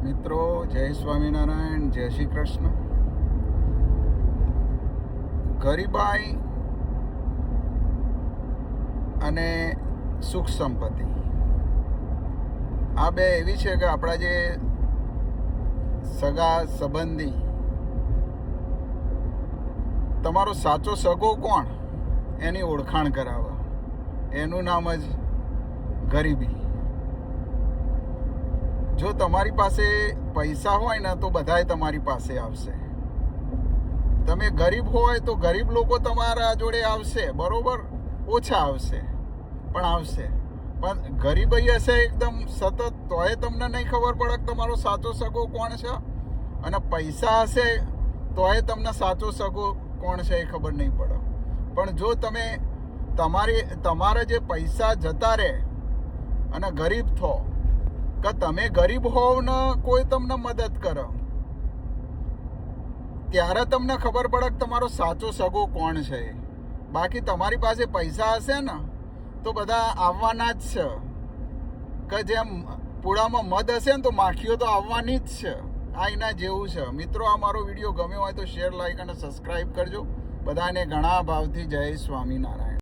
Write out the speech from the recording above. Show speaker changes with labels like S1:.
S1: મિત્રો, જય સ્વામિનારાયણ, જય શ્રી કૃષ્ણ. ગરીબાઈ અને સુખ સંપત્તિ આ બે એવી છે કે આપણા જે સગા સંબંધી, તમારો સાચો સગો કોણ એની ઓળખાણ કરાવે, એનું નામ જ ગરીબી. જો તમારી પાસે પૈસા હોય ને તો બધાય તમારી પાસે આવશે. તમે ગરીબ હોય તો ગરીબ લોકો તમારા જોડે આવશે, બરોબર, ઓછા આવશે પણ આવશે. પણ ગરીબાઈ હશે એકદમ સતત, તોય તમને નહીં ખબર પડે કે તમારો સાચો સગો કોણ છે. અને પૈસા હશે તોય તમને સાચો સગો કોણ છે એ ખબર નહીં પડે. પણ જો તમે તમારા જે પૈસા જતા રહે અને ગરીબ થો, કે તમે ગરીબ હોવ ને કોઈ તમને મદદ કરે, ત્યારે તમને ખબર પડે કે તમારો સાચો સગો કોણ છે. બાકી તમારી પાસે પૈસા હશે ને તો બધા આવવાના જ છે. કે જેમ પૂળામાં મધ હશે ને તો માખીઓ તો આવવાની જ છે. આ એના જેવું છે. મિત્રો, આ મારો વિડીયો ગમ્યો હોય તો શેર, લાઈક અને સબસ્ક્રાઈબ કરજો. બધાને ઘણા ભાવથી જય સ્વામિનારાયણ.